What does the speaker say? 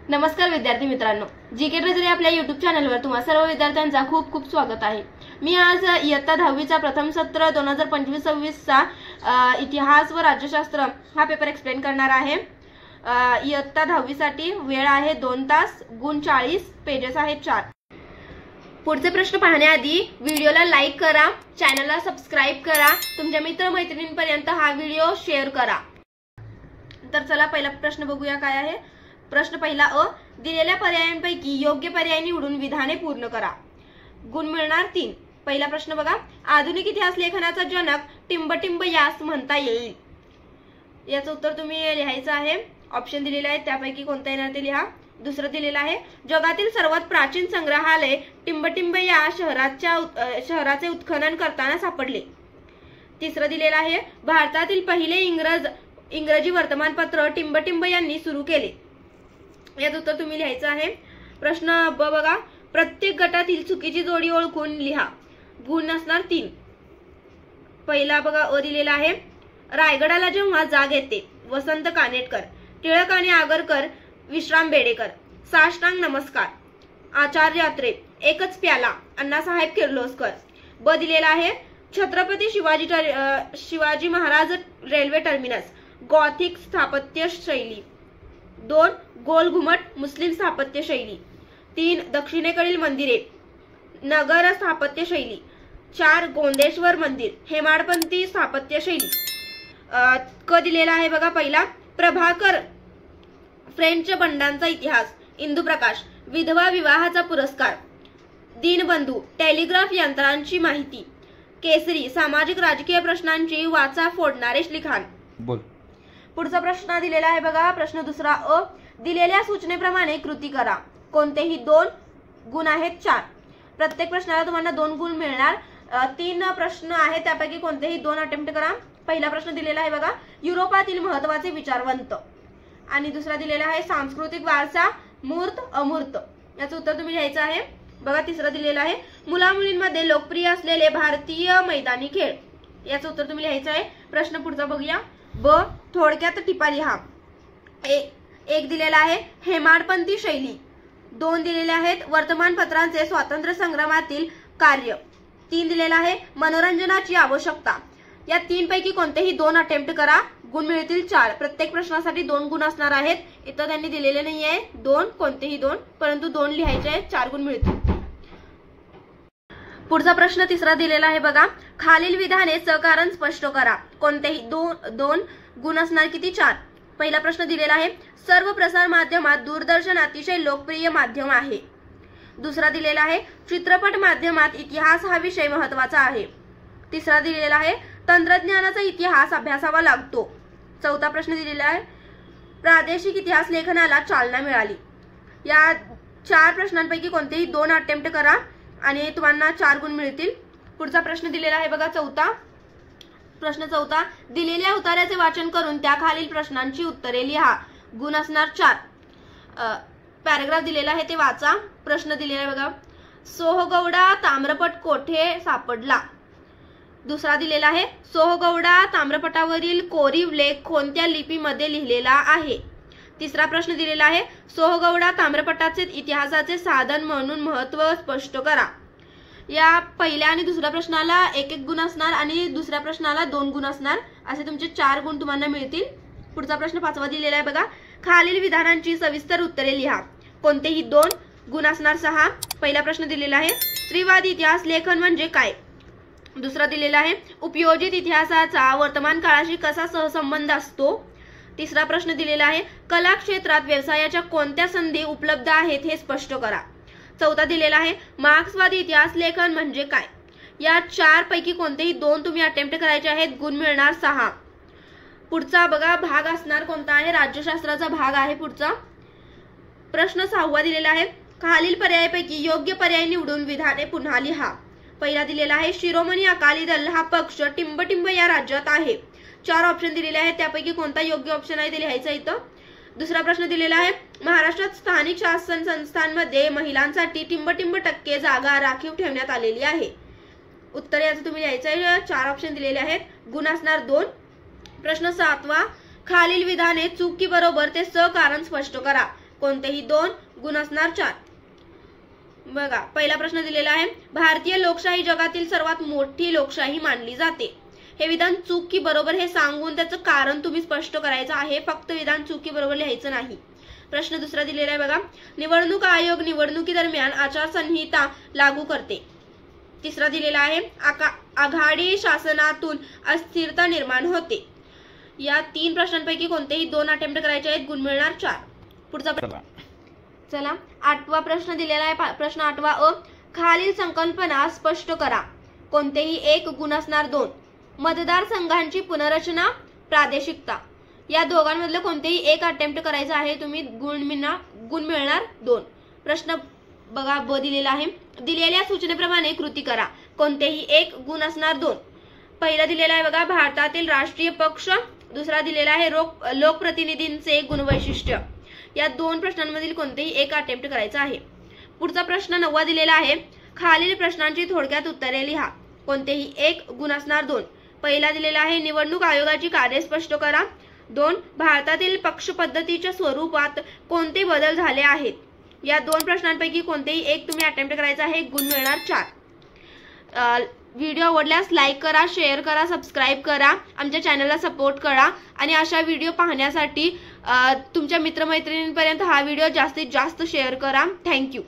नमस्कार विद्यार्थी मित्रांनो, जीके ट्रेजरी आपल्या YouTube चॅनलवर तुम्हा सर्व विद्यार्थ्यांचा खूप खूप स्वागत आहे। मी आज इयत्ता 10वीचा प्रथम सत्र 2025-26 चा इतिहास व राज्यशास्त्र हा पेपर एक्सप्लेन करणार आहे। इयत्ता 10वी साठी वेळ आहे 2 तास, गुण 40, पेजेस आहेत 4। पुढचे प्रश्न पाहण्याआधी व्हिडिओला लाईक करा, चॅनलला सबस्क्राइब करा, तुमच्या मित्र-मैत्रिणींपर्यंत हा व्हिडिओ शेअर करा। तर चला पहिला प्रश्न बघूया काय आहे। प्रश्न पहिला अ, दिलेल्या पर्यायांपैकी योग्य पर्याय निवडून विधाने पूर्ण करा। गुण मिळणार 3। पहिला प्रश्न बघा, आधुनिक इतिहास लेखनाचा जनक टिंबटिंब यास म्हणता येईल। याचं उत्तर तुम्ही लिहायचं आहे। ऑप्शन दिलेले आहेत त्यापैकी कोणता येणार ते लिहा। दुसरं दिलेलं आहे, जगातील सर्वात प्राचीन संग्रहालय टिंबटिंब या शहराचे उत्खनन करताना सापडले। तिसरं दिलेलं आहे, भारतातील पहिले इंग्रजी वर्तमानपत्र टिंबटिंब यांनी सुरू केले। याचं उत्तर तुम्ही लिहायचं आहे। प्रश्न ब बघा, प्रत्येक गटातील चुकीची जोडी ओळखून लिहा। गुण असणार 3। पहिला बघा अ दिलेला आहे, रायगडाला जेव्हा जाग येते, वसंत कानेटकर, टिळक आणि आगरकर, विश्राम बेडेकर, साष्टांग नमस्कार, आचार्य अत्रे, एकच प्याला, अण्णासाहेब किर्लोस्कर। ब दिलेला आहे, Chhatrapati Shivaji Maharaj railway terminus, Gothic स्थापत्य शैली। 2 गोल घुमट, मुस्लिम स्थापत्य शैली। 3 दक्षिणेकडील मंदिरे, नगर स्थापत्य शैली। 4 गोंदेश्वर मंदिर, हेमाडपंथी स्थापत्य शैली। क दिलेला आहे बघा, पहिला प्रभाकर, फ्रेंच बंडांचा इतिहास, इंदुप्रकाश, विधवा विवाहाचा पुरस्कार। दीनबंधू, टेलिग्राफ यंत्रांची माहिती। केसरी, सामाजिक राजकीय प्रश्नांची वाचा फोडणारे लिखाण। बोल। पुढचा प्रश्न दिलेला आहे बघा, प्रश्न दुसरा अ, दिलेल्या सूचनेप्रमाणे कृती करा। कोणतेही 2 गुण आहेत 4। प्रत्येक प्रश्नाला तुम्हाला 2 गुण मिळणार। 3 प्रश्न आहेत त्यापैकी कोणतेही 2 अटेम्प्ट करा। पहिला प्रश्न दिलेला आहे बघा, युरोपातील महत्त्वाचे विचारवंत, आणि दुसरा दिलेला आहे सांस्कृतिक वारसा, मूर्त अमूर्त। याचं उत्तर तुम्ही लिहायचं आहे। बघा तिसरा दिलेला आहे, मुला मुलींमध्ये लोकप्रिय असलेले भारतीय मैदानी खेळ। याचं उत्तर तुम्ही लिहायचं आहे। प्रश्न पुढचा बघूया। ब, थोडक्यात टिपा लिहा। 1 दिलेला आहे, हेमाडपंथी शैली। 2 दिलेले आहेत, वर्तमानपत्रांचे स्वातंत्र्य संग्रामातील कार्य। 3 दिलेला आहे, मनोरंजनाची आवश्यकता। या 3 पैकी कोणतेही 2 अटेम्प्ट करा, गुण मिळतील 4। प्रत्येक प्रश्नासाठी 2 गुण असणार आहेत। इथं त्यांनी दिलेले नाहीये 2, कोणतेही 2, परंतु 2 लिहायचे आहेत, 4 गुण मिळतील। पुढचा प्रश्न तिसरा दिलेला आहे बघा, खालील विधाने सहकारण स्पष्ट करा। कोणतेही 2 गुण असणार किती? 4। पहिला प्रश्न दिलेला आहे, सर्व प्रसार माध्यमात दूरदर्शन अतिशय लोकप्रिय माध्यम आहे। दुसरा दिलेला आहे, चित्रपट माध्यमात इतिहास हा विषय महत्त्वाचा आहे। तिसरा दिलेला आहे, तंत्रज्ञानाचा इतिहास अभ्यासावा लागतो। चौथा प्रश्न दिलेला आहे, प्रादेशिक इतिहास लेखनाला चालना मिळाली। या 4 प्रश्नांपैकी कोणतेही 2 अटेम्प्ट करा आणि तुम्हाला 4 गुण मिळतील। पुढचा प्रश्न दिलेला आहे बघा, प्रश्न चौथा, दिलेल्या उतार्याचे वाचन करून त्या खालील प्रश्नांची उत्तरे लिहा। गुण असणार 4। पॅराग्राफ दिलेला आहे ते वाचा। प्रश्न दिलेला आहे बघा, सोहगौडा ताम्रपट कोठे सापडला? दुसरा दिलेला आहे, सोहगौडा ताम्रपटावरील कोरीव लेख कोणत्या लिपीमध्ये लिहिलेला आहे? तिसरा प्रश्न दिलेला आहे, सोहगौडा ताम्रपटाचे इतिहासाचे साधन म्हणून महत्त्व स्पष्ट करा। या पहिल्या आणि दुसऱ्या प्रश्नाला 1-1 गुण असणार आणि दुसऱ्या प्रश्नाला 2 गुण असणार। असे तुमचे 4 गुण तुम्हाला मिळतील। पुढचा प्रश्न 5वा दिलेला आहे बघा, खालील विधानांची सविस्तर उत्तरे लिहा। कोणतेही 2 गुण असणार 6। पहिला प्रश्न दिलेला आहे, स्त्रीवादी इतिहास लेखन म्हणजे काय? दुसरा दिलेला आहे, उपयोजित इतिहासाचा वर्तमान काळाशी कसा सहसंबंध असतो? तिसरा प्रश्न दिलेला आहे, कला क्षेत्रात व्यवसायाच्या कोणत्या संधी उपलब्ध आहेत हे स्पष्ट करा। चौथा दिलेला आहे, मार्क्सवादी इतिहास लेखन म्हणजे काय? या 4 पैकी कोणतेही 2 तुम्ही अटेम्प्ट करायचे आहेत, गुण मिळणार 6। पुढचा बघा भाग असणार कोणता आहे? राज्यशास्त्राचा भाग आहे पुढचा। प्रश्न 6वा दिलेला आहे, खालील पर्यायापैकी योग्य पर्याय निवडून विधाने पुन्हा लिहा। पहिला दिलेला आहे, शिरोमणी अकाली दल हा पक्ष टिंबटिंब या राज्यात आहे। 4 ऑप्शन दिलेले आहेत, त्यापैकी कोणता योग्य ऑप्शन आहे ते लिहायचं इथं। दुसरा प्रश्न दिलेला आहे, महाराष्ट्रात स्थानिक शासन संस्थांमध्ये महिलांसाठी टिंबटिंब टक्के जागा राखीव ठेवण्यात आलेली आहे। उत्तर याचं तुम्ही लिहायचं आहे। 4 ऑप्शन दिलेले आहेत, गुण असणार 2। प्रश्न 7वा, खालील विधाने चूक की बरोबर ते सहकारण स्पष्ट करा। कोणतेही 2 गुण असणार 4। बघा पहिला प्रश्न दिलेला आहे, भारतीय लोकशाही जगातील सर्वात मोठी लोकशाही मानली जाते। हे विधान चूक की बरोबर हे सांगून त्याचं कारण तुम्ही स्पष्ट करायचं आहे, फक्त विधान चूक की बरोबर लिहायचं नाही। प्रश्न दुसरा दिलेला आहे बघा, निवडणूक आयोग निवडणुकीदरम्यान आचारसंहिता लागू करते। तिसरा दिलेला आहे, आघाडी शासनातून अस्थिरता निर्माण होते। या 3 प्रश्नांपैकी कोणतेही 2 अटेम्प्ट करायचे आहेत, गुण मिळणार 4। पुढचा चला 8वा प्रश्न दिलेला आहे, प्रश्न 8वा अ, खालील संकल्पना स्पष्ट करा। कोणतेही 1 गुण असणार 2। मतदारसंघांची पुनर्रचना, प्रादेशिकता, या दोघांमधलं कोणतेही 1 अटेम्प्ट करायचं आहे, तुम्ही गुण मिळणार 2। प्रश्न बघा ब दिलेला आहे, दिलेल्या सूचनेप्रमाणे कृती करा। कोणतेही 1 गुण असणार 2। पहिला दिलेला आहे बघा, भारतातील राष्ट्रीय पक्ष। दुसरा दिलेला आहे लोकप्रतिनिधींचे गुणवैशिष्ट्य। या 2 प्रश्नांमधील कोणतेही 1 अटेम्प्ट करायचा आहे। पुढचा प्रश्न 9वा दिलेला आहे, खालील प्रश्नांची थोडक्यात उत्तरे लिहा। कोणतेही 1 गुण असणार 2। पहिला दिलेला आहे, निवडणूक आयोगाची कार्ये स्पष्ट करा। 2, भारतातील पक्ष पद्धतीच्या स्वरूपात कोणते बदल झाले आहेत। या 2 प्रश्नांपैकी कोणतेही 1 तुम्ही अटेम्प्ट करायचा आहे, गुण मिळणार 4। व्हिडिओ आवडल्यास लाईक करा, शेअर करा, सबस्क्राईब करा, आमच्या चॅनलला सपोर्ट करा आणि अशा व्हिडिओ पाहण्यासाठी तुमच्या मित्रमैत्रिणींपर्यंत हा व्हिडिओ जास्तीत जास्त शेअर करा। थँक्यू।